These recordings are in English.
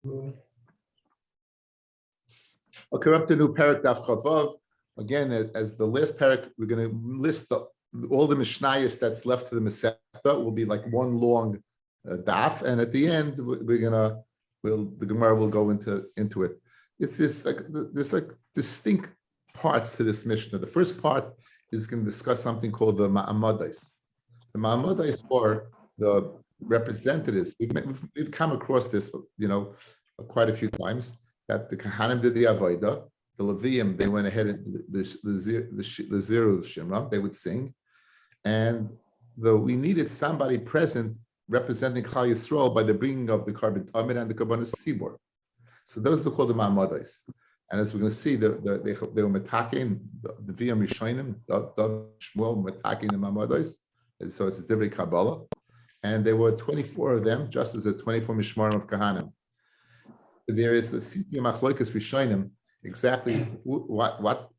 Okay, we're up to new parak Daf Chavav. Again, as the last parak, we're going to list all the Mishnayos that's left to the Masechta. Will be like one long daf, and at the end, the Gemara will go into it. It's there's distinct parts to this Mishnah. The first part is going to discuss something called the Ma'amadais. The Ma'amadais are the representatives. We've come across this, quite a few times, that the Kahanim did the Avodah, the Leviim, they went ahead and the Ziru Shimra, they would sing, and we needed somebody present representing Chal Yisrael by the bringing of the Karban Tamid and the Karbanis Sibor. So those are called the Ma'amadais. And as we're going to see, they were metaking the Viyam Rishonim, the Shmuel metaking the Ma'amadais. And so it's a Divrei Kabbalah. And there were 24 of them, just as the 24 Mishmarim of Kahanim. There is a Sitya Machloikas Rishonim, exactly what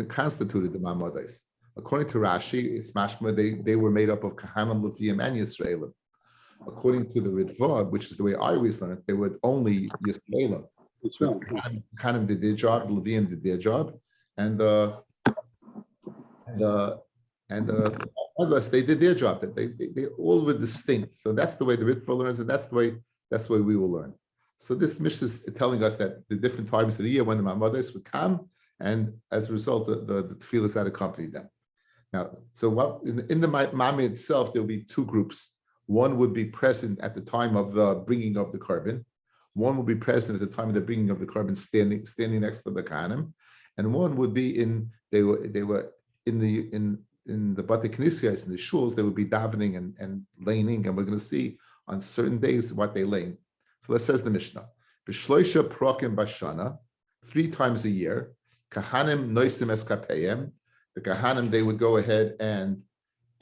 constituted the Ma'amadais. According to Rashi, it's mashma, they were made up of Kahanim, Leviim, and Yisraelim. According to the Ritva, which is the way I always learned, they were only Yisraelim. So Kahanim did their job, Leviim did their job, and the Ma'amadais, they did their job. They all were distinct. So that's the way the Ritva learns, and that's the way we will learn. So this Mishnah is telling us that the different times of the year when the Ma'amadais would come, and as a result, the tefillas that accompanied them. Now, so what in the Ma'amad itself, there will be two groups. One would be present at the time of the bringing of the carbon. One would be present at the time of the bringing of the carbon, standing next to the Kahanim, and one would be they were in the Bate Knisiyos, in the shuls, they would be davening and laning, and we're going to see on certain days what they lane. So that says the Mishnah. B'shloisha prokim bashana, 3 times a year, Kahanim noisim eskapeyem. The Kahanim, they would go ahead and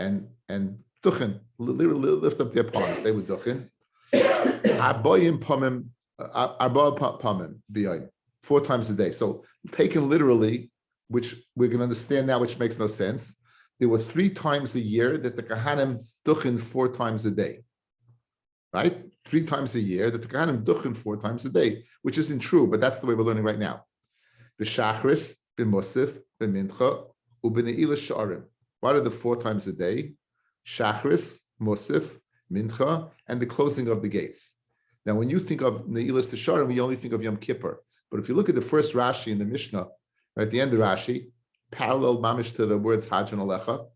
duchen, literally lift up their palms. They would duchen. Arboim pamim, arba pamim b'yoyim, 4 times a day. So taken literally, which we're going to understand now, which makes no sense. There were 3 times a year that the Kahanim duchen 4 times a day. Right? 3 times a year that the Kahanim duchen 4 times a day, which isn't true, but that's the way we're learning right now. B'shachris, b'mosif, b'mincha, u'b'ne'ilas sha'arim. What are the 4 times a day? Shachris, mosif, mincha, and the closing of the gates. Now, when you think of ne'ilas sha'arim, we only think of Yom Kippur. But if you look at the first Rashi in the Mishnah, right at the end of Rashi, parallel mamish to the words Hajj and Alecha,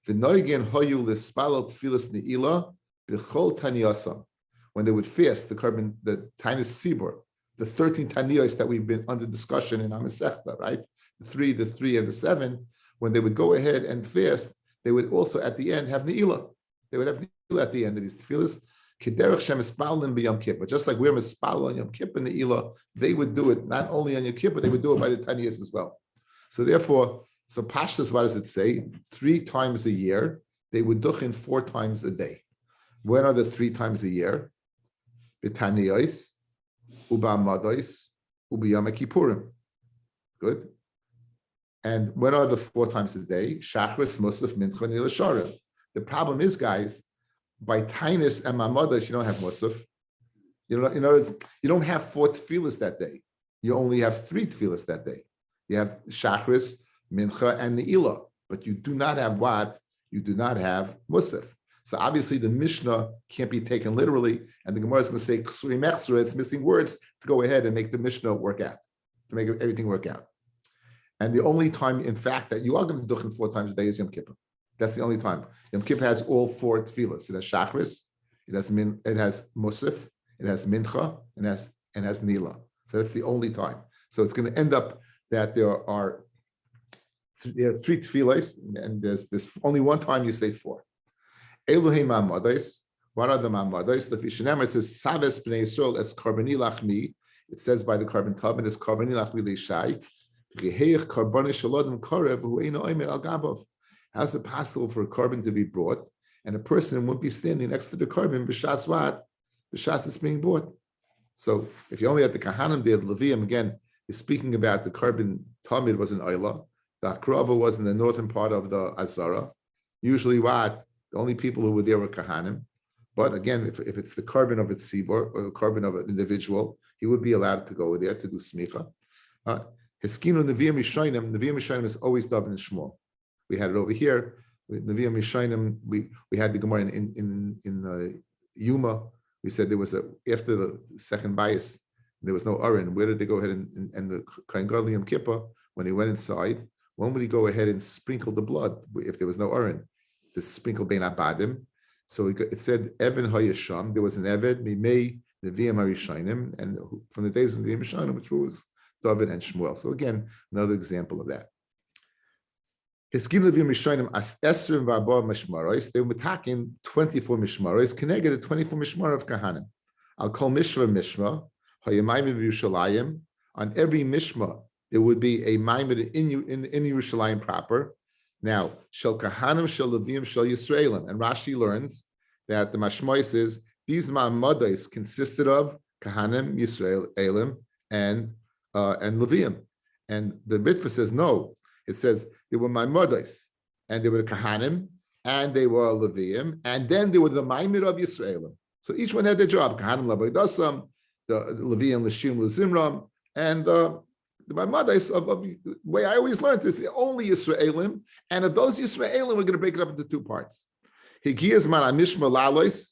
v'noigen hoyu l'spalal tfilas ne'ilah b'chol taniyasam. When they would fast, the Tainis Sibor, the 13 Taniyos that we've been under discussion in Masechta, right? The 3, and the 7, when they would go ahead and fast, they would also at the end have Ne'ilah. They would have Ne'ilah at the end of these tefillas. Kederech Shem Espalin b'Yom Kippur. Just like we're Espal on Yom Kippur and Ne'ilah, they would do it not only on Yom Kippur, they would do it by the Taniyos as well. So therefore, Pashtas, what does it say? 3 times a year, they would duchen 4 times a day. When are the 3 times a year? B'Taniyos, u'ba'amados, u'b'Yom Kippurim. Good. And when are the 4 times a day? Shachris, Musaf, Mincha, and Ilasharim. The problem is, guys, by Tainis and Ma'amados, you don't have Musaf. You don't have 4 tefillas that day. You only have 3 tefillas that day. You have Shachris, Mincha, and Ne'ilah. But you do not have what? You do not have Musaf. So obviously the Mishnah can't be taken literally, and the Gemara is going to say Ksuri Mechsura, it's missing words to go ahead and make the Mishnah work out, to make everything work out. And the only time, in fact, that you are going to do 4 times a day is Yom Kippur. That's the only time. Yom Kippur has all 4 tefillas. It has Shachris, it has Musaf, it has Mincha, and it has Nila. So that's the only time. So it's going to end up that there are 3 tefillas, and there's only one time you say 4. Elohim Ma'amadais. What are the Ma'amadais? The Vishanem, it says Saves Bnei Yisrael as Karbani Lachmi. It says by the Karban Talmud as Karbani Lachmi Leishai. V'geheich Karbani Shalodim Korev Hueino Omer Al Gabav. How's it possible for a carbon to be brought and a person won't be standing next to the carbon b'shas what? B'shas it's being brought. So if you only had the Kahanim there, the Leviim again is speaking about the carbon Talmud was in Oila. The Akrava was in the northern part of the Azara. Usually what? The only people who were there were Kahanim. But again, if it's the carbon of a tzibor or the carbon of an individual, he would be allowed to go there to do smicha. Heskinu Nevi'im Yishayim is always Daven and Shmuel. We had it over here. Nevi'im Yishayim, we had the Gemara in Yuma. We said there was after the second bias, there was no Aron. Where did they go ahead and the Kohen Gadol Yom Kippur, when he went inside, when would he go ahead and sprinkle the blood if there was no Aron? To sprinkle Bein Abadim. So it said Evan Hayasham. There was an Eved Mimei Nevi'im Harishayim, and from the days of Nevi'im Harishayim, which was David and Shmuel. So again, another example of that. Hiskim Nevi'im Harishayim as Esther and V'Abba Mishmaros. They were attacking 24 Mishmaros, connected to 24 Mishmar of Kahanim. I'll call Mishra Mishma Hayamayim Yerushalayim. On every Mishma, there would be a Maimed in Yerushalayim proper. Now, Shel Kahanim, Shel Levim, Shel Yisraelim. And Rashi learns that the Mashmois is these Ma'amados consisted of Kahanim, Yisraelim, and Levim. And the Ritva says no. It says they were Ma'amados, and they were Kahanim, and they were Levim, and then they were the Ma'amid of Yisraelim. So each one had their job. Kahanim L'Avaydasam, the Levim L'Shim L'Zimram, and my mother, the way I always learned is only Yisraelim, and of those Yisraelim, we're going to break it up into two parts. Higiyaz man Mishma Lalois,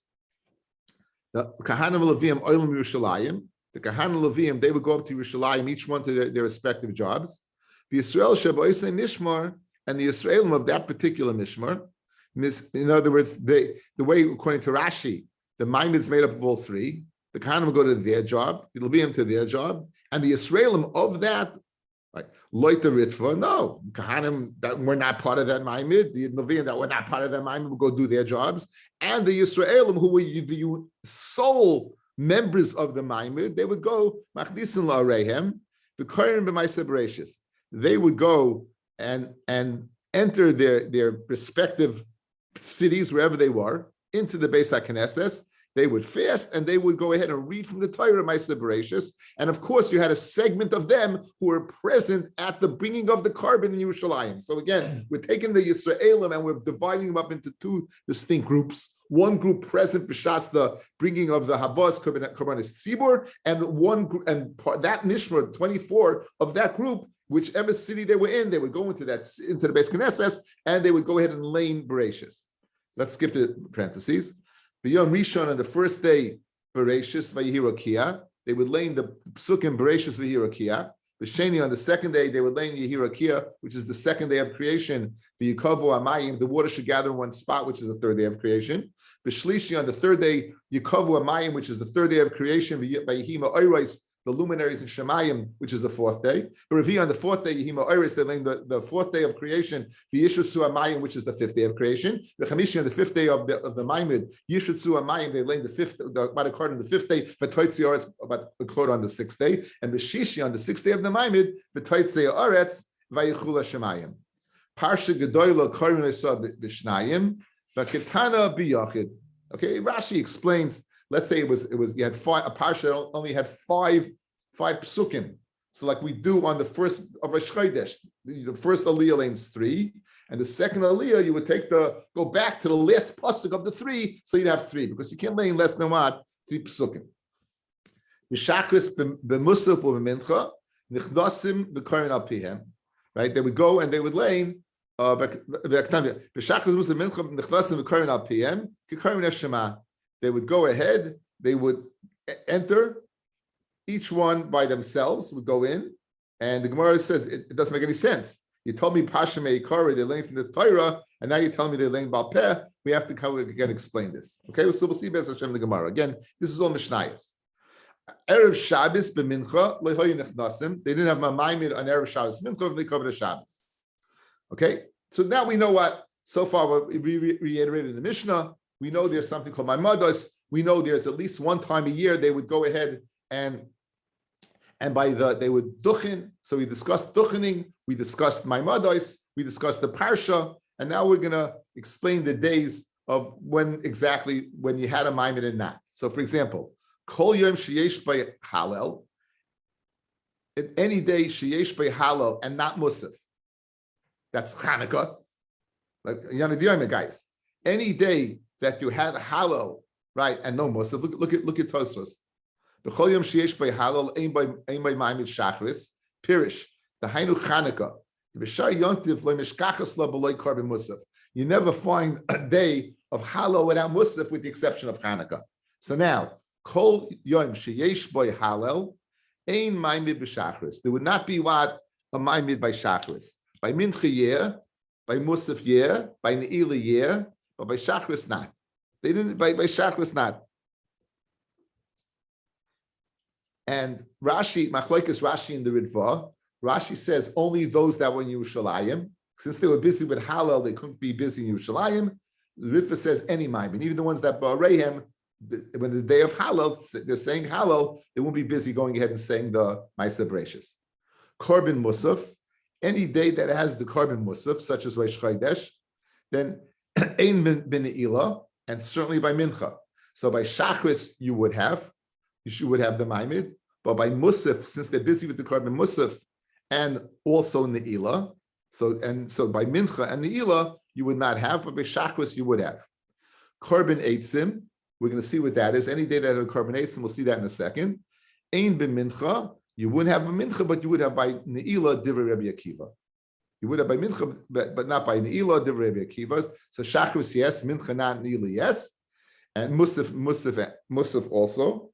the Kahanim Levim Oilim Yerushalayim. The Kahanim Levim, they would go up to Yerushalayim, each one to their respective jobs. The Yisrael Shaboisei Mishmar, and the Yisraelim of that particular Mishmar. In other words, the way according to Rashi, the Maimed is made up of all three. The Kahanim will go to their job, the Levim to their job. And the Yisraelim of that, like Loita Ritva, no, Kahanim that were not part of that Maimed, the Levim that were not part of that Maimed will go do their jobs, and the Yisraelim who were the sole members of the Maimed, they would go Machdisin LaRehem, the Kohen b'Maaseh Bereishis. They would go and enter their respective cities wherever they were into the Beis HaKnesses. They would fast and they would go ahead and read from the Torah, Ma'aseh Bereishis. And of course, you had a segment of them who were present at the bringing of the carbon in Yerushalayim. So again, we're taking the Yisraelim and we're dividing them up into two distinct groups. One group present b'shas the bringing of the Habas Karbanis Tzibur, and one group, and that Mishmar 24 of that group, whichever city they were in, they would go into the Beis Knesses and they would go ahead and lane Bereishis. Let's skip the parentheses. B'yom Rishon, on the first day, Bereishis v'Yehirakia, they would lay in the Psukim Bereishis v'Yehirakia. B'Sheni, on the second day, they would lay in Yehirakia, which is the second day of creation. V'Yikavu Amayim, the water should gather in one spot, which is the third day of creation. B'Shlishi, on the third day, Yikavu Amayim, which is the third day of creation. V'Yehima Oiros, the luminaries in Shemayim, which is the fourth day. Revi, on the fourth day, Yehima Oiris, they laying the fourth day of creation. V'Yishutzu Amayim, which is the fifth day of creation. The Chamishi, on the fifth day of the Maimed, Yishutzu Amayim, they laying the fifth, about a card on the fifth day. V'Toitzi Oretz, about a card on the sixth day. And B'Shishi, on the sixth day of the Maimed, V'Toitzi Oretz, V'Yichula Shemayim. Parsha Gedoyla Korin Esah B'Shnayim, V'Ketana B'Yachid. Okay, Rashi explains. Let's say it was you had five, a parsha only had five psukim. So like we do on the first of Rosh Chodesh, the first aliyah lanes 3, and the second aliyah you would go back to the last pasuk of the 3, so you'd have 3 because you can't lay in less than what 3 psukim. Mishachris b'musaf or b'mincha nichdasim b'korin al pihem. Right, they would go and they would lay in b'shachris musaf mincha nichdasim b'korin al pihem k'korin eshema. They would go ahead, they would enter, each one by themselves would go in, and the Gemara says it doesn't make any sense. You told me Pasha Meikari, they're laying from the Torah, and now you're telling me they're laying Balpeh. We have to come again explain this. Okay, so we'll see Be'ez Hashem the Gemara. Again, this is all Mishnayos. Erev Shabbos b'mincha lehoyin nechnasim. They didn't have Maimid on Erev Shabbos mincha, they covered the Shabbos. Okay, so now we know what, so far we reiterated in the Mishnah. We know there's something called Maimados. We know there's at least one time a year they would go ahead and they would duchen. So we discussed duchening, we discussed Maimados, we discussed the parsha, and now we're going to explain the days of when you had a Maimid and not. So for example, Kol Yom Sheyesh by Halal, any day Sheyesh by Halal and not Musaf. That's Chanukah. Like Yanadiyama guys. Any day that you had halal right? And no musaf. Look at Tosfos. B'chol yom sheyesh by halal ein by ma'amid shachris pirish the hainu Chanukah. B'shar yontiv lo mishkachas lo b'loy korban musaf. You never find a day of halal without musaf, with the exception of Chanukah. So now, kol yom sheyesh by halal ein ma'amid b'shachris. There would not be what a ma'amid by shachris. By mincha year, by musaf year, by ne'ilah year, but by shachris not. They didn't by shachris not. And Rashi, Machlokes Rashi in the Ritva, Rashi says only those that were in Yerushalayim. Since they were busy with Halal, they couldn't be busy in Yerushalayim. The Ritva says any ma'amid, and even the ones that Ba'arehem, when the day of Halal, they're saying Halal, they won't be busy going ahead and saying the Ma'aseh Bereishis. Korban Musaf, any day that has the Korban Musaf, such as Rosh Chodesh, then Ein bin Ne'ilah, and certainly by Mincha. So by Shachris you would have the Ma'amid, but by Musaf, since they're busy with the Korban Musaf and also Ne'ilah, so by Mincha and Ne'ilah you would not have, but by Shachris you would have. Korban Eitzim, we're going to see what that is. Any day that has a Korban Eitzim, we'll see that in a second. Ein bin Mincha, you wouldn't have a Mincha, but you would have by Ne'ilah Divrei Rabbi Akiva. You would have by Mincha, but not by Ne'ilah Divrei Rabbi Akiva. So Shachris yes, Mincha not, Ne'ilah yes, and Musaf also.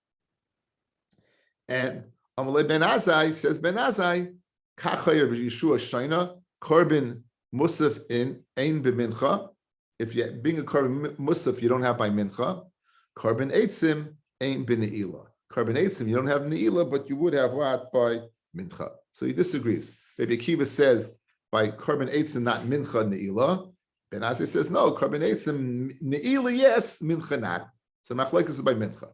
And Amalei Ben Azai says Ben Azai, Kachayer Yeshua Shaina, Korban Musaf in Ein B'Mincha. If you're being a Korban Musaf, you don't have by Mincha. Korban Eitzim, Ein B'Ne'ilah. Korban Eitzim, you don't have Ne'ilah, but you would have what by Mincha. So he disagrees. Rabbi Akiva says by Korban Eitzim, not Mincha Ne'ilah. Ben Azai says no, Korban Eitzim, Ne'ilah yes, Mincha not. So Machlokes is by Mincha.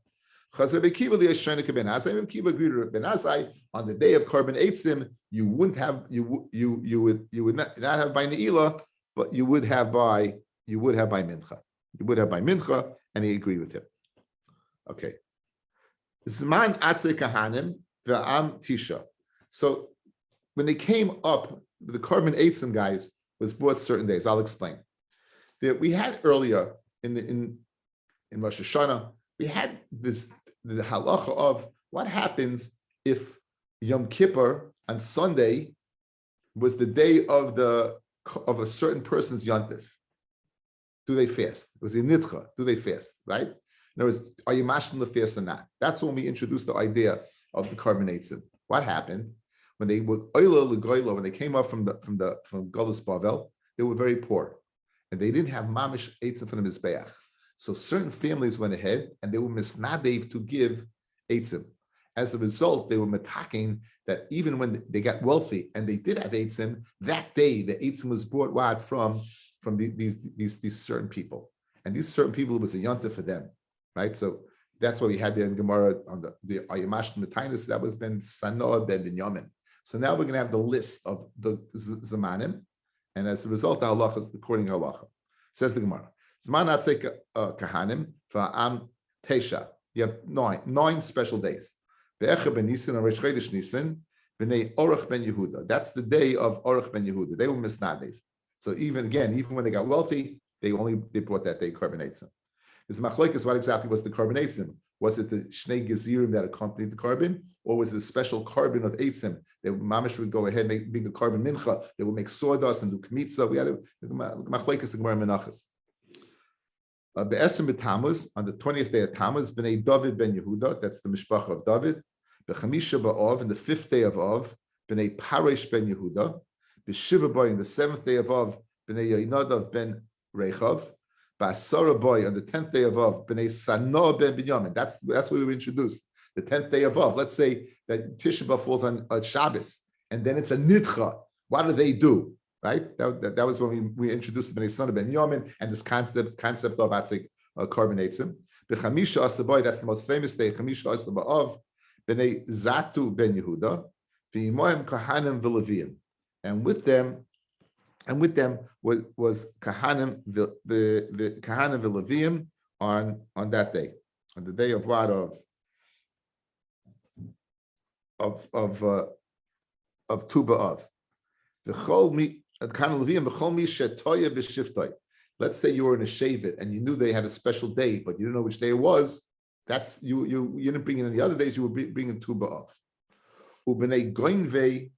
Rabbi Akiva agreed with Ben Azai on the day of Korban Eitzim, you would not have by Ne'ilah, but you would have by Mincha. You would have by Mincha, and he agreed with him. Okay. Zman Atzei Kahanim ve'am Tisha. So when they came up, the Korban Eitzim guys was brought certain days. I'll explain. We had earlier in Rosh Hashanah, we had the halacha of what happens if Yom Kippur on Sunday was the day of a certain person's yontif. Do they fast? It was a nidcha. Do they fast? Right? In other words, are you mashing the fast or not? That's when we introduced the idea of the Korban Eitzim. What happened when they were when they came up from Golus Bavel? They were very poor, and they didn't have mamish eitzim for the mizbeach. So certain families went ahead and they were misnadev to give eitzim. As a result, they were metaking that even when they got wealthy and they did have eitzim, that day the eitzim was brought from these certain people, and these certain people, it was a yonta for them, right? So that's what we had there in Gemara on the Ayamash Metainus. That was Ben Sanoah Ben Binyamin. So now we're going to have the list of the Zamanim, and as a result, the halacha is according to halacha. Says the Gemara. Zman Atzei Kahanim va'am Tesha. You have nine special days. Be'echa ben Nisan and Rosh Chodesh Nisan b'nei Orach ben Yehuda. That's the day of Orach ben Yehuda. They were misnadev. So even when they got wealthy, they brought that day Korban Eitzim. This machlokes, what exactly was the Korban Eitzim? Was it the Shnei Gezirim that accompanied the Korban, or was it a special Korban of Eitzim? They mamish would go ahead and make a Korban Mincha. They would make sawdust and do kmitza. We had a machlokes in Gemara Menachos. Be'esim b'Tammuz, on the 20th day of Tammuz, b'nei David ben Yehuda, that's the mishpacha of David. B'chamisha ba'ov, and the 5th day of Av, b'nei Paresh ben Yehuda. B'shiva boy, on the 7th day of Av, b'nei Yoinadav ben Rechav. B'asara boy, on the 10th day of Av, b'nei Sanoah ben Binyamin. That's what we were introduced. The 10th day of Av. Let's say that Tisha B'Av falls on Shabbos, and then it's a nidcha. What do? Right? That was when we introduced B'nei Sanoah ben Binyamin and this concept of Atzik Korban Eitzim. B'chamisha asaboy, that's the most famous day. Chamisha asaba of B'nei Zatu ben Yehuda. V'imohem kahanim v'leviim. And with them was kahanim v'leviim on that day, on the day of what of Tu B'Av. V'chol mi kahanim leviim v'chol mi shetoya b'shiftoi. let's say you were in a Shavit and you knew they had a special day, but you didn't know which day it was. That's you didn't bring in any other days. You were bringing two ba'av. Ubenei goinvei,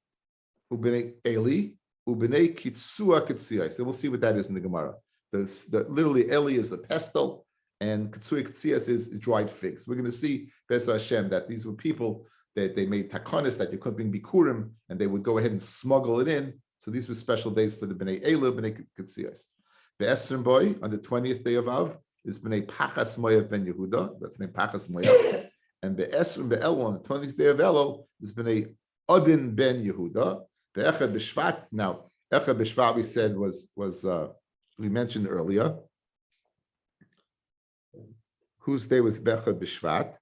ubenei eli, ubenei kitsua kitziyai. So we'll see what that is in the Gemara. Literally Eli is the pestle, and kitsua kitziyas is dried figs. We're going to see Be'ez Hashem that these were people that they made takonis that you couldn't bring bikurim, and they would go ahead and smuggle it in. So these were special days for the bnei Eli, bnei kitziyas. The Esrim boy on the 20th day of Av is bnei Pachas Moav ben Yehuda. That's named Pachas Moav. And the Esrim be'Elul on the 20th day of Elul is bnei Odin ben Yehuda. The Echad b'Shvat. Now Echad b'Shvat we said was we mentioned earlier. Whose day was Bechad b'Shvat?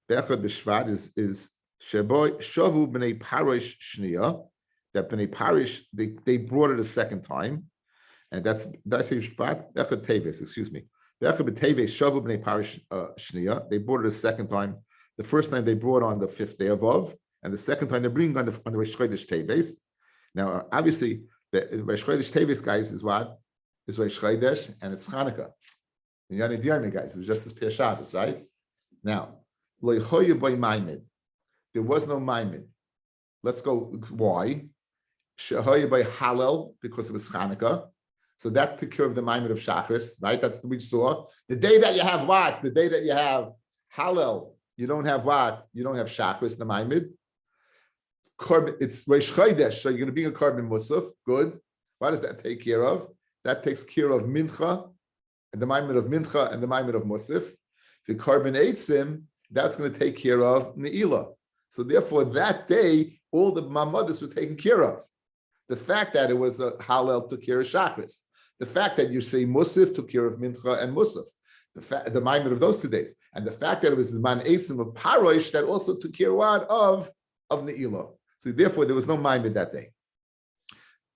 Bechad b'Shvat is Shavu b'nei Parish Shniya. That b'nei Parish they brought it a second time, and that's did I say Shvat? Bechad Teves, excuse me. Bechad b'Teves Shavu b'nei Parish Shniya. They brought it a second time. The first time they brought on the 5th day of Av, and the second time they're bringing on the Rosh Chodesh Teves. Now, obviously, the Rosh Chodesh Teves, guys, is what? Is Rosh Chodesh, and it's Chanukah. And Yonah Diyarmi, guys, it was just this Pir Shabbos, right? Now, Lo Yehoyu Boi Maimed. There was no Maimed. Let's go, why? Shehoyu Boi Halel, because it was Chanukah. So that took care of the Maimed of Shachris, right? That's what we saw. The day that you have what? The day that you have Halel, you don't have what? You don't have Shachris, the Maimed. It's Rosh Chodesh, so you're going to be a Korban Musaf. Good. What does that take care of? That takes care of Mincha, and the Maimed of Mincha, and the Maimed of Musaf. The Korban Eitzim, that's going to take care of Ne'ilah. So therefore, that day, all the Mamadas were taken care of. The fact that it was a Hallel took care of Shachris. The fact that you say Musaf took care of Mincha and Musaf. The Maimed of those 2 days. And the fact that it was the Man Eitzim of Parosh that also took care of Ne'ilah. So therefore, there was no Maimed that day.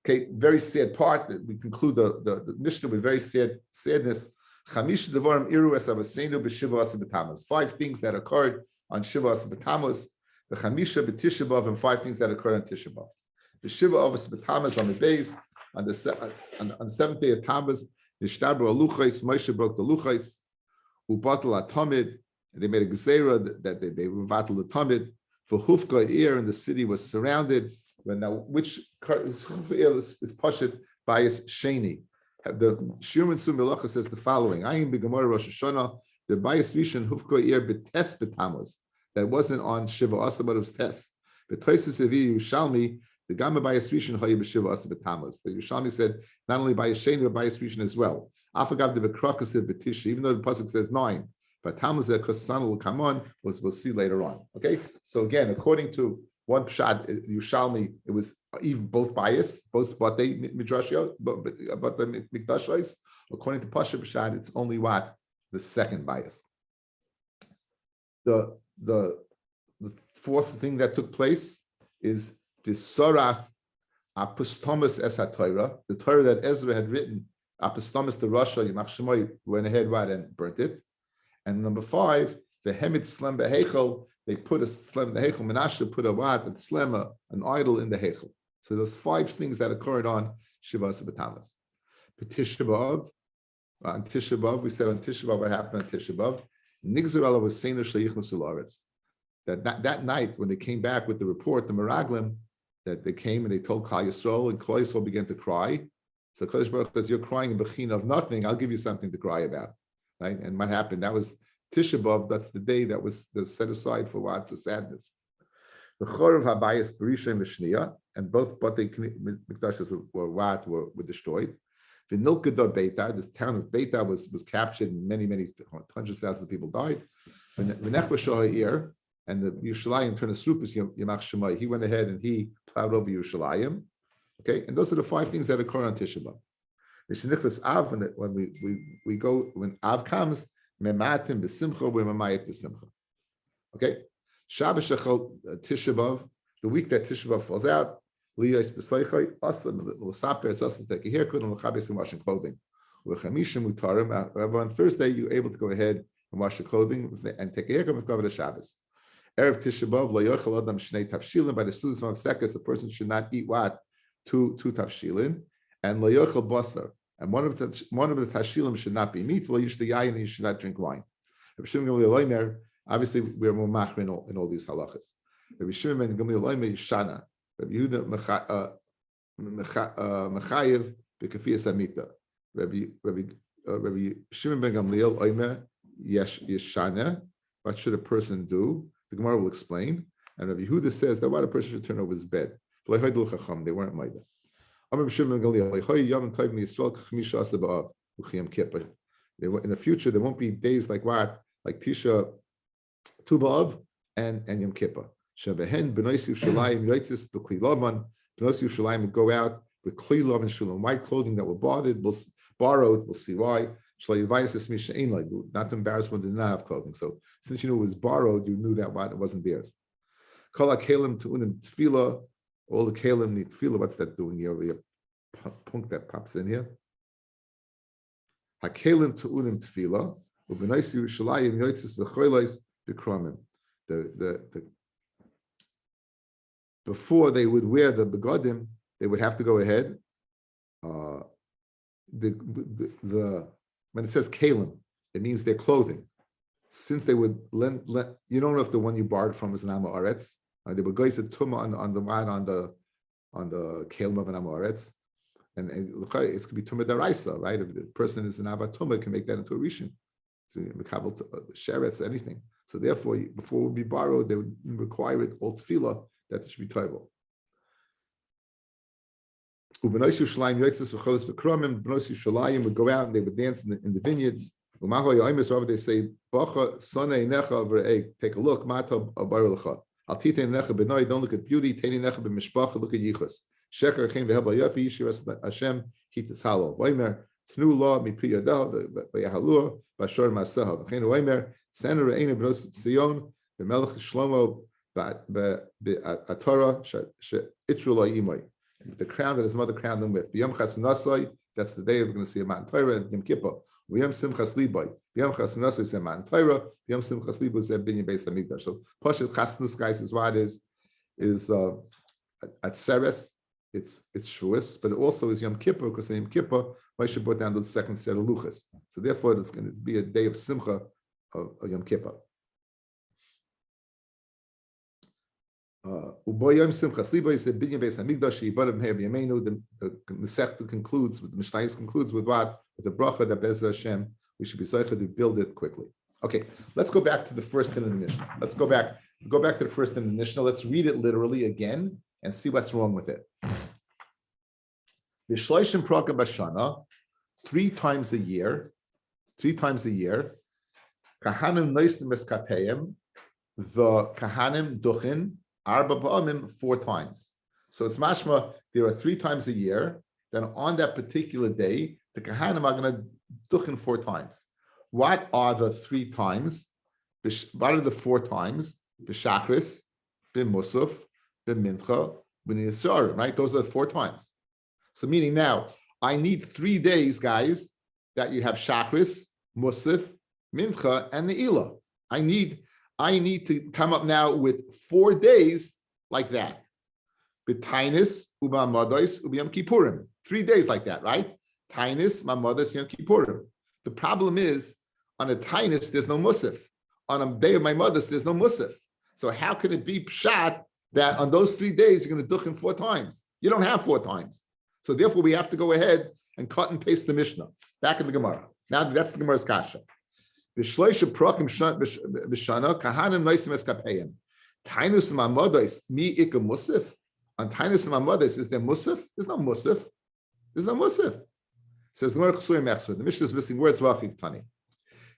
Okay, very sad part. We conclude the Mishnah with very sadness. 5 things that occurred on Shiva Asa B'Tammuz, the Chamisha B'Tisha B'Av, and 5 things that occurred on Tisha B'Av. The Shiva Asa B'Tammuz on the base, on the 7th day of Tammuz, the Shtabra Aluchais, Moshe broke the Luchais, Ubatal Atomid, and they made a Gezerah that they were Vatal Atomid, for Hufka Ir, and the city was surrounded. Now, which is Pashat Bias Sheni? The Shirman Sumelacha says the following: I am B'Gemara Rosh Hashanah, the Bias Rishon Hufka Ir B'Tes B'Tammuz. That wasn't on Shiva Asa, but it was Tes. B'Toisus Avi Yushalmi, the Gamma Bias Rishon Hayi B'Shiva Asa B'Tammuz. The Yushalmi said not only Bias Sheni but Bias Rishon as well. Afagav the B'Krakas B'Tisha, even though the pasuk says 9. But Tammuz Kosan will come on, we'll see later on. Okay, so again, according to one pshat Yushalmi, it was even both bias, both but they midrashiyot, but the mikdashos. According to Pasha pshat, it's only what the second bias. The 4th thing that took place is the Sorath Apostomus Es HaTorah, the Torah that Ezra had written. Apostomus the Rasha Yimach Shemoy went ahead right and burnt it. And number 5, the Hemid Slem Behechel, they put a Slem Behechel, Menashe put a what, a Slema, an idol in the Hechel. So those 5 things that occurred on Shiva Asa B'Tammuz. Tisha B'Av, on Tisha B'Av, we said on Tisha B'Av what happened on Tisha B'Av. Nigzer Ela was Seiner Shleichnos Ularetz. That night when they came back with the report, the Meraglim, that they came and they told Klal Yisrael, and Klal Yisrael began to cry. So Kodesh Baruch says, you're crying in Bechina of nothing, I'll give you something to cry about. Right? And what happened? That was Tisha B'Av. That's the day that was set aside for what? For sadness. The Chorav Habayis Berisha and Mishniya, and both Batei Mikdashos were destroyed. The Nilkador Beitar, this town of Beitar was captured, and many hundreds of thousands of people died. When Nechba Shahir and the Yerushalayim turned to Srupis Yamach Shemai, he went ahead and he plowed over Yerushalayim. Okay, and those are the 5 things that occur on Tisha B'Av. Av, when we go, when Av comes, mematim b'simcha, we memayit b'simcha. Okay, Shabbos Shechol Tisha B'Av, the week that Tisha B'Av falls out, liyos b'soichai, asam l'saper, it's asam take a haircut and l'chabes and washing clothing. U'chamishim utarim. On Thursday, you're able to go ahead and wash your clothing and take a haircut with cover the Shabbos. Erev Tisha B'Av lo yochel adam shnei tafshilin. By the students of Sekes, a person should not eat what? Two tafshilin, and lo yochel basar. And one of the tashilim should not be meat. And you should not drink wine. Obviously, we're more machmir in all these halachas. Rabbi Shimon ben Gamliel Oimer Yishana. Rabbi Yehuda Mechayev b'kafiyas amita. Rabbi Shimon ben Gamliel Oimer Yishana. What should a person do? The Gemara will explain. And Rabbi Yehuda says that what a person should turn over his bed. They weren't maida. In the future, there won't be days like what? Like Tisha, Tu B'Av, and Yom Kippur. Shebehen b'nois Yerushalayim yotzis b'kli lavan. B'nois Yerushalayim would go out with kli lavan shulam, white clothing that were borrowed. We'll see why. Not to embarrass one did not have clothing. So since you knew it was borrowed, you knew that it wasn't theirs. Kol hakelim tu'unim tefillah. All the kelim need tefillah. What's that doing here? We have punk that pops in here. Hakelim tu'unim tefillah. U'b'nois Yerushalayim yotzis v'choylos b'kramim. The before they would wear the begodim, they would have to go ahead. When it says kalim, it means their clothing. Since they would lend, you don't know if the one you borrowed from is an Amma Aretz. They would go a tumah on the kalim of an Amma Aretz, and it could be tumah daraisa, right? If the person is an Abba tumah, it can make that into a rishon. So mekabel sheretz, anything. So therefore, before it would be borrowed, they would require it all tefillah that it should be toivel. B'nois Yerushalayim yotzis v'cholos b'kramim. B'nois Yerushalayim would go out and they would dance in the vineyards. Whenever they say, take a look, don't look at beauty, look at yichus. Hashem, hitas halal. Tnu law mi pi yadav v'yahalua b'ashor masaha. V'chein oimer sener re'ena b'nos Sion v'melech Shlomo b'atara she'itru lo imay. The crown that his mother crowned him with. B'yom chas nasai, that's the day we're going to see a Matan Torah and Yom Kippur. B'yom simchas libay. B'yom chas nasai is a Matan Torah. B'yom simchas libay is a binyan beis hamikdash. So Pashat chasnus, guys, is what is at Seres. It's Shavuos, but it also is Yom Kippur, because in Yom Kippur Moshe brought down the second set of luchas. So therefore, it's going to be a day of simcha of Yom Kippur. The Masechta concludes with the Mishnah concludes with what? With the bracha that Be'ez Hashem we should be zeicha to build it quickly. Okay, let's go back to the first in the Mishnah. Let's go back to the first in the Mishnah. Let's read it literally again and see what's wrong with it. B'shloishim prakim b'shana, 3 times a year, kahanim noisim eskapeim, the kahanim duchin, arba ba'amim 4 times. So it's mashma, there are 3 times a year, then on that particular day, the kahanim are going to duchin 4 times. What are the 3 times? What are the 4 times? B'shachris, b'musaf, b'mincha, b'nisar, right? Those are the 4 times. So meaning now, I need 3 days, guys, that you have shachris, musaf, mincha, and ne'ilah. I need to come up now with 4 days like that. B'tainis, u'ba'amados, u'b'yom kippurim. 3 days like that, right? Tainis, ma'amados, yom kippurim. The problem is, on a tainis, there's no musaf. On a day of my mother's, there's no musaf. So how can it be pshat that on those 3 days, you're going to duchen 4 times? You don't have 4 times. So therefore, we have to go ahead and cut and paste the Mishnah back in the Gemara. Now that's the Gemara's kasha. B'shloisha prakim b'shana kahanim noisim eskapeyim. Tainus ma'amodos mi ikka musaf. On tainus ma'amodos, is there musaf? There's no musaf. There's no musaf. Says the Gemara Chsurim Echsud. The Mishnah is missing words. V'achik tani.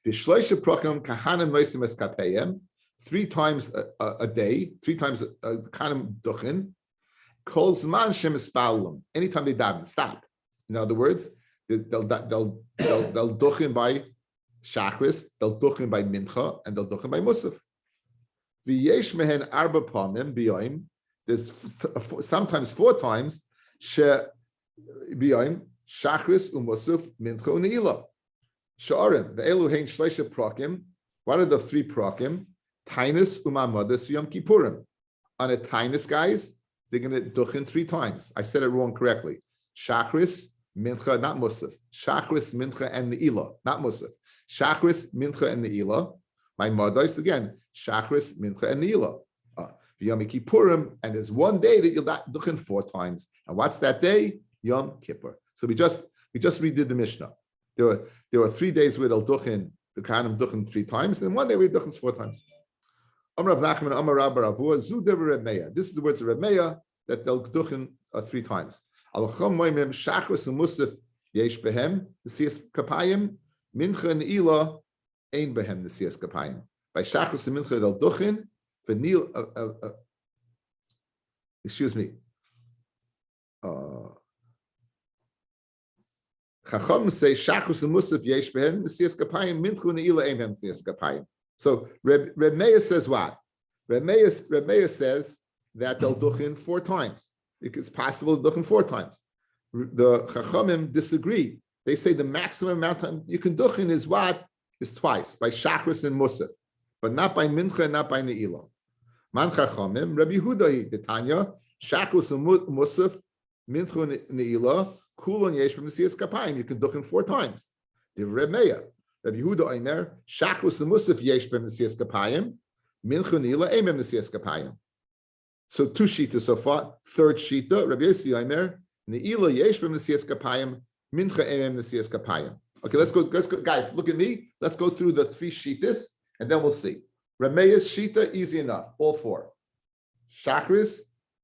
B'shloisha prakim kahanim noisim eskapeyim. 3 times a day. 3 times kahanim duchin. Kol zman shem espalum. Anytime they daven, stop. In other words, they'll duchen by shachris, they'll duchen by mincha, and they'll duchen by musaf. V'yesh mehen arba pamim b'yoim. There's sometimes 4 times she b'yoim shachris umusaf mincha uneila. Sha'arim the elu hein shleisha prakim. What are the 3 prakim? Tainus umamadas yom kippurim. On a tainus, guys, they're going to duchen 3 times. I said it wrong correctly. Shachris, mincha, not musaf. Shachris, mincha, and ne'ilah, not musaf. Shachris, mincha, and ne'ilah. My modos again. Shachris, mincha, and ne'ilah. Yom Kippurim, and there's one day that you'll duchen 4 times. And what's that day? Yom Kippur. So we just redid the Mishnah. There were 3 days where they'll duchen, the Kohanim duchen 3 times, and one day we duchen 4 times. Amar Rav Nachman, Amar Rabbi Ravua, Zu Dever Reb Meir. This is the words of Reb Meir that they'll duchen 3 times. Alacham Moimim Shachris u'Musaf Yesh Behem Nesias Kapayim Mincha Ne'ilah Ein Behem Nesias Kapayim. By Shachris and Mincha they'll duchen. Excuse me. Chacham say Shachus and Musaf Yesh Behem Nesias Kapayim Mincha Ne'ilah Ein Behem Nesias Kapayim. So Reb Meir says what? Reb Meir says that they'll duchen 4 times. It's possible to duchen 4 times. The Chachamim disagree. They say the maximum amount of time you can duchen is what? Is twice, by Shachris and Musaf, but not by Mincha and not by Ne'ilah. Man Chachamim, Rabbi Yehuda, the Tanya, Shachris and Musaf, Mincha and Ne'ilah, Kulon Yesh from Nesias Kapayim. You can duchen 4 times. The Reb Meir. Rabbi Yehuda Omer, Shachus and Musaf Yesh Bem Nesias Kapayim, Mincha Ne'ilah Ein Bem Nesias Kapayim. So 2 shitas so far. 3rd shita, Rabbi Yossi Omer, Ne'ilah Yesh Bem Nesias Kapayim, Mincha Ein Bem Nesias Kapayim. Okay, let's go, guys. Look at me. Let's go through the 3 shitas, and then we'll see. Rabbi Meir's shita, easy enough. All 4. Shachris,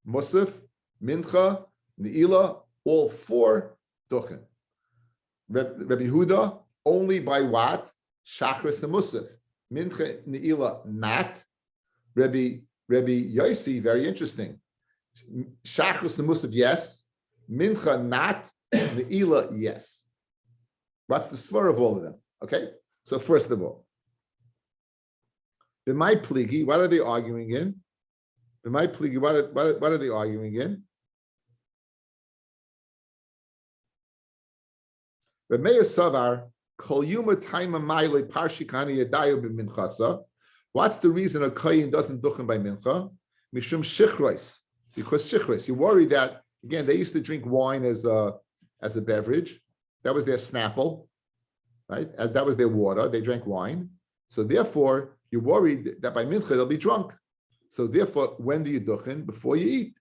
Musaf, Mincha, Ne'ilah, all 4 duchen. Rabbi Yehuda, only by what? Shachris and Musaf. Mincha Ne'ilah not. Rabbi Yossi, very interesting. Shachris and Musaf, yes. Mincha not. Ne'ilah, yes. What's the svar of all of them? Okay? So first of all, B'mai pligi, what are they arguing in? B'mai pligi, what are they arguing in? Reb Meir Savar, What's the reason a kohen doesn't duchen by mincha? Mishum shichros, because shichros. You're worried that again they used to drink wine as a beverage. That was their snapple, right? That was their water. They drank wine. So therefore, you're worried that by mincha they'll be drunk. So therefore, when do you duchen? Before you eat.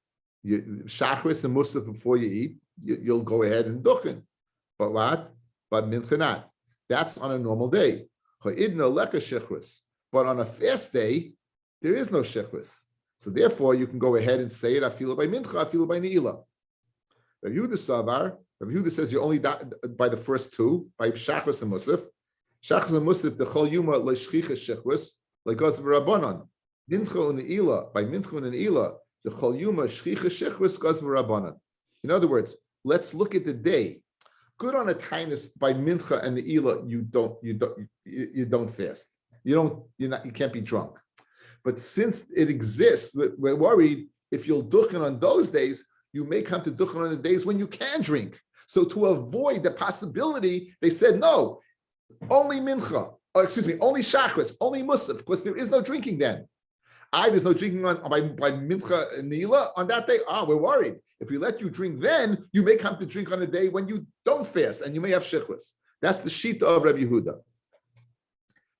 Shachris and musaf before you eat. You'll go ahead and duchen. But what? But mincha not. That's on a normal day. But on a fast day, there is no shechris. So therefore, you can go ahead and say it, I feel it by mincha, I feel it by ne'ilah. Rabbi Yehuda says you only by the first 2, by shachris and musaf. Shachris and musaf, the chol yuma le'shchicha shechris, like goes v'rabbanon. Mincha and ne'ilah, by mincha and ne'ilah, the chol yuma shchicha shechris goes v'rabbanon. In other words, let's look at the day. Good on a tinus by mincha and the ila, you don't fast. You can't be drunk. But since it exists, we're worried if you'll duchen on those days, you may come to duchen on the days when you can drink. So to avoid the possibility, they said no, only mincha, only shachris, only musaf, because there is no drinking then. There's no drinking by mincha and nila on that day. We're worried. If we let you drink then, you may come to drink on a day when you don't fast, and you may have shechus. That's the shita of Rabbi Yehuda.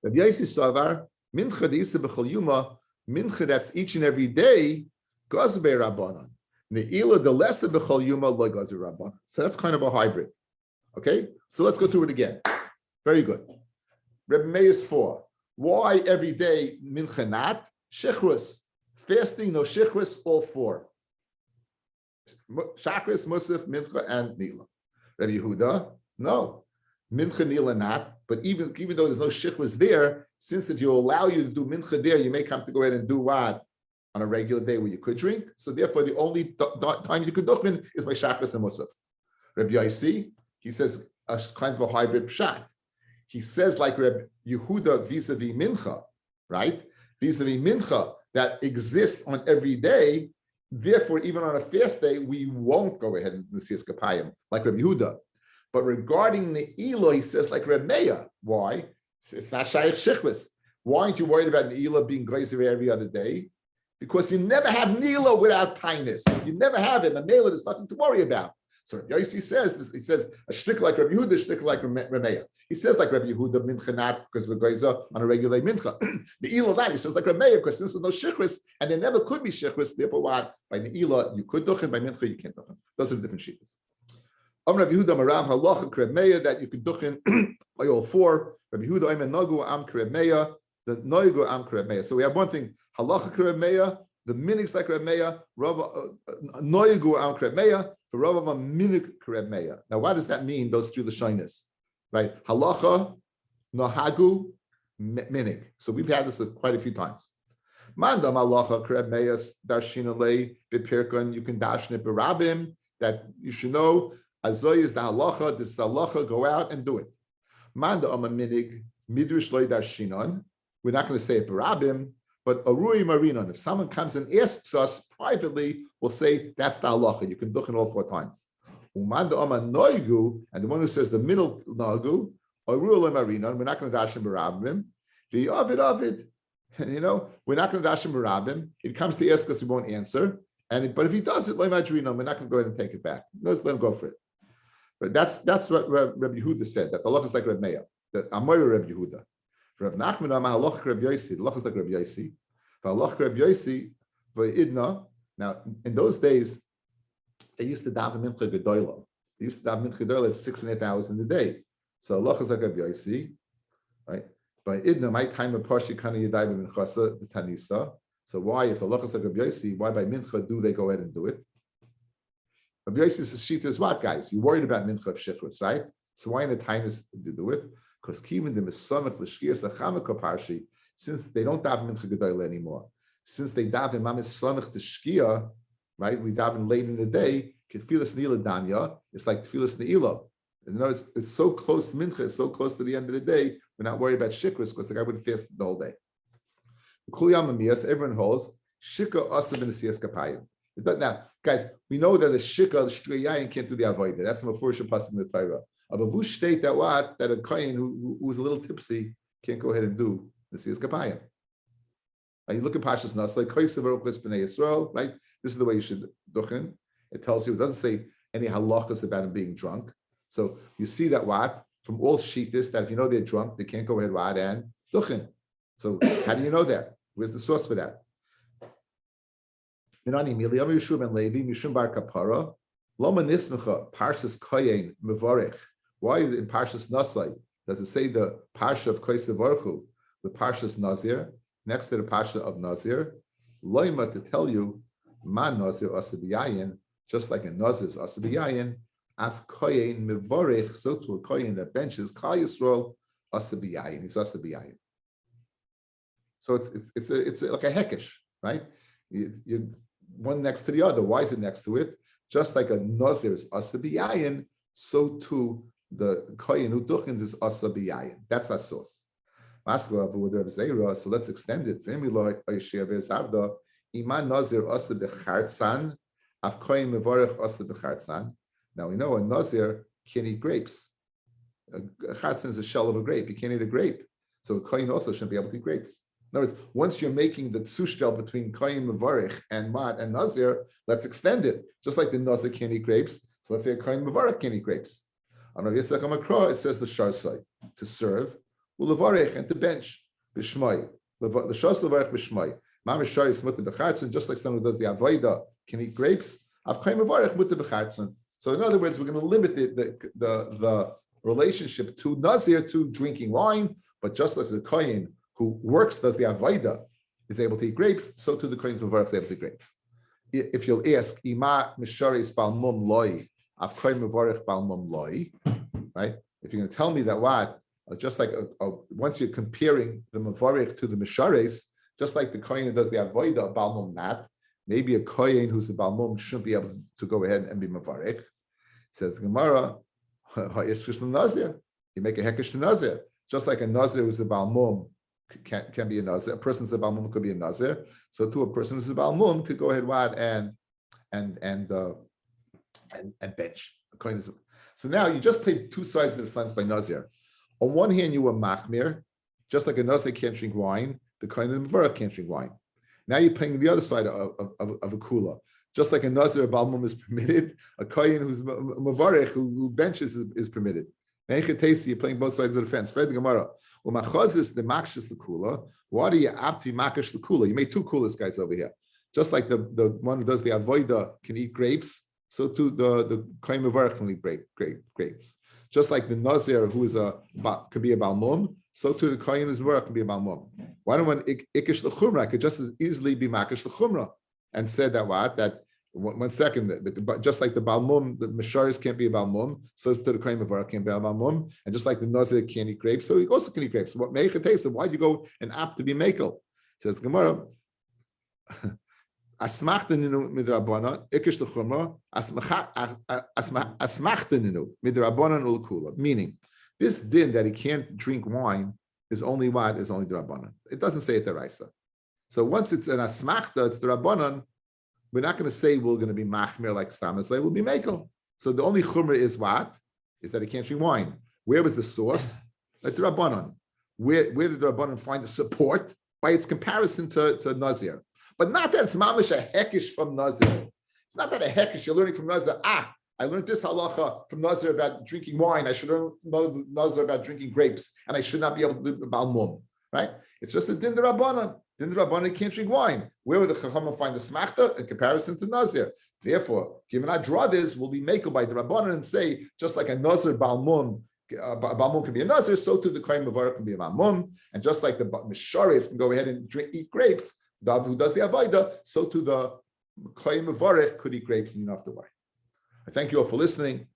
Rabbi Yossi Savar, mincha deisa b'chol yuma, mincha that's each and every day, goes be rabbanon. Ne'ilah the lesser b'chol yuma lo goes be rabbanon. So that's kind of a hybrid. Okay, so let's go through it again. Very good. Rabbi Meir's 4. Why every day mincha not? Shechrus, fasting, no shechrus, all 4. Shachris, Musaf, Mincha, and Nila. Rabbi Yehuda, no. Mincha, Nila, not. But even though there's no shechrus there, since if you allow you to do Mincha there, you may come to go ahead and do what? On a regular day where you could drink. So therefore, the only time you could duchen is by Shachris and Musaf. Rabbi Yossi, he says a kind of a hybrid pshat. He says like Rabbi Yehuda vis-a-vis Mincha, right? Vis-a-vis mincha that exists on every day, therefore, even on a fast day, we won't go ahead and do Nesias Kapayim, like Rabbi Yehuda. But regarding Ne'ilah, he says like Reb Meir. Why? It's not Shaykh Shechvis. Why aren't you worried about Ne'ilah being grazer every other day? Because you never have Ne'ilah without kindness. You never have it. And Ne'ilah, there's nothing to worry about. So Rabbi Yossi says this. He says a shtick like Rabbi Yehuda, a shtick like Rameya. He says like Rabbi Yehuda mincha not because we're goyza on a regular mincha. The ila that he says like Rameya because since there's no shichris and there never could be shichris. Therefore, what by the ila you could duchen, by mincha you can't duchen. Those are the different shittas. Rabbi Yehuda marav halacha Rameya that you could duchen by all four. Rabbi Yehuda aimen nagu am Rameya the noigu am Rameya. So we have one thing halacha Rameya. The minigs like Reb Meir, Noigu am Reb Meir, for Rav of a minig Reb Meir. Now, what does that mean? Those three lashonis, right? Halacha, Nohagu, minig. So we've had this quite a few times. Mandam halacha Reb Meir darshinale bipirkon. You can darshin it berabim. That you should know. Azoy is the halacha. This is halacha. Go out and do it. Mandam a minig midrash loy darshinon. We're not going to say it berabim. But arui marinon, if someone comes and asks us privately, we'll say that's the halacha. You can duchen all four times. Umanda oma noigu, and the one who says the middle nagu, arui marinon, we're not going to dash him barabim. V'yavid avid, we're not going to dash him barabim. If he comes to ask us, we won't answer. But if he does it, we're not going to go ahead and take it back. Let's let him go for it. But that's what Rabbi Yehuda said. That the halacha is like Reb Meir. That Amoy Rabbi Yehuda. Rav Nachman Amar halacha Rabbi Yossi. The halacha is like Rabbi Yossi. Halacha Rabbi Yossi v'idna. Now, in those days, they used to daven mincha gedola. They used to daven mincha gedola at 6.5 hours in the day. So halacha is like Rabbi Yossi, right? By idna, my time of parshi kana yadai b'minchasa the tanisa. So why, if halacha is like Rabbi Yossi, why by mincha do they go ahead and do it? Rabbi Yossi's shita is what, guys? You're worried about mincha of shechus, right? So why in the time is to do it? Because kivin the misamach l'shkias achamaka parshi, since they don't daven mincha gedola anymore, since they daven mamis samach the shkia, right? We daven late in the day. Tfilas neila danya. It's like tfilas neila. It's so close to mincha, it's so close to the end of the day. We're not worried about shikras because the guy would fast the whole day. Everyone holds shika asa b'nesiyas kapayim. Now, guys, we know that a shika shtriyayin can't do the avodah. That's a mafurish pasuk in the Torah. But we state that that a kohen who's a little tipsy can't go ahead and do the siyas kapayim. You look at Pashas Nasai, Koysev Eruklis B'nei Yisrael, right? This is the way you should duchen. It tells you, it doesn't say any halachas about him being drunk. So you see that from all shittis, that if you know they're drunk, they can't go ahead and duchen. So how do you know that? Where's the source for that? Minani Mili, Yishub and Levi, Mishum Bar Kapara, Loma Nismecha, Parshas Koyen, Mevorech. Why in Parshas Nasai does it say the Parsha of Koysev Erchu, the Parshas Nazir, next to the Parsha of Nazir, Loima to tell you, Man Nazir Asabiyayin, just like a Nazir's Asabiyayin, Af Koyen Mevorech, so to a Koyen that benches Kal Yisrael Asabiyayin, he's Asabiyayin. So it's like a hekesh, right? You one next to the other. Why is it next to it? Just like a Nazir's Asabiyayin, so too the Koyen who duchens is Asabiyayin. That's our source. So let's extend it. Now we know a Nazir can't eat grapes. A Chartzan is a shell of a grape. You can't eat a grape. So a Kohen also shouldn't be able to eat grapes. In other words, once you're making the tzushtel between Kohen Mevarich and Mat and Nazir, let's extend it. Just like the Nazir can't eat grapes, so let's say a Kohen Mevarich can't eat grapes. On Rav Yitzchak HaMakra, it says the Sharsai, to serve, ulevarich, and to bench, b'shmai. The Shas levarich b'shmai. Mamish Shari is mutter b'chartzon, just like someone who does the Avodah can eat grapes. Av Kohen Mevarich mutter b'chartzon. So in other words, we're going to limit the relationship to Nazir to drinking wine, but just as a Kohen who works, does the Avodah, is able to eat grapes, so too the Kohen's Mevarich is able to eat grapes. If you'll ask, Ima Mishari Spal Mum Loi, Av Kohen Mevarich Bal Mum Loi, right? If you're going to tell me that just like once you're comparing the Mevarich to the Mishares, just like the Kohen who does the Avodah Bal Mum Nat, maybe a Kohen who's a Bal Mum shouldn't be able to go ahead and be Mevarich. Says the Gemara, Nazir. You make a hekesh to Nazir. Just like a Nazir who's a Bal Mum can be a Nazir. A person who's a Bal Mum could be a Nazir. So too, a person who's a Bal Mum could go ahead and bench. So now you just played two sides of the fence by Nazir. On one hand, you were machmir, just like a Nazir can't drink wine, the Kohen and the Mevarich can't drink wine. Now you're playing the other side of a kula. Just like a Nazir, a Balmum is permitted, a Kohen who's Mavarech, who benches is permitted. You're playing both sides of the fence. Fred the Gemara. Umachazis the makshis the kula. Why do you apt to makish the kula? You made two kulas guys over here. Just like the one who does the avoida can eat grapes, so too the kohen mevarech can eat grapes. Just like the nazir who is could be a balmum, so too the kohen is mevarech can be a balmum. Why don't one ikish the chumra could just as easily be makish the chumra and said that what that. One second, just like the balmum, the misharis can't be a balmum, so to the kohen mevarach can't be a balmum, and just like the nazir can't eat grapes, so he also can eat grapes. So what meicha taste? Why do you go and apt to be mekel? Says the Gemara, asmachteninu midrabanan ikish l'chumra asmachteninu midrabanan ulkula. Meaning, this din that he can't drink wine is only what is only drabanan. It doesn't say it deraisa. So once it's an asmachta, it's drabanan. We're not going to say we're going to be machmir like Stam and say we'll be mekel. So the only chumrah is what? Is that he can't drink wine. Where was the source? Like the Rabbanon. Where did the Rabbanon find the support? By its comparison to Nazir. But not that it's mamish a hekish from Nazir. It's not that a hekish you're learning from Nazir. I learned this halacha from Nazir about drinking wine. I should learn Nazir about drinking grapes. And I should not be able to do balmum. Right? It's just a din the Rabbanon. Then the Rabbanan can't drink wine. Where would the Chachamim find the smachta in comparison to Nazir? Therefore, given our druthers will be makel by the Rabbanan and say, just like a Nazir balmum, balmum can be a Nazir, so too the Kohen Mevarach can be a balmum, and just like the Misharis can go ahead and eat grapes, who does the Avaida, so too the Kohen Mevarach could eat grapes and you don't have to worry. I thank you all for listening.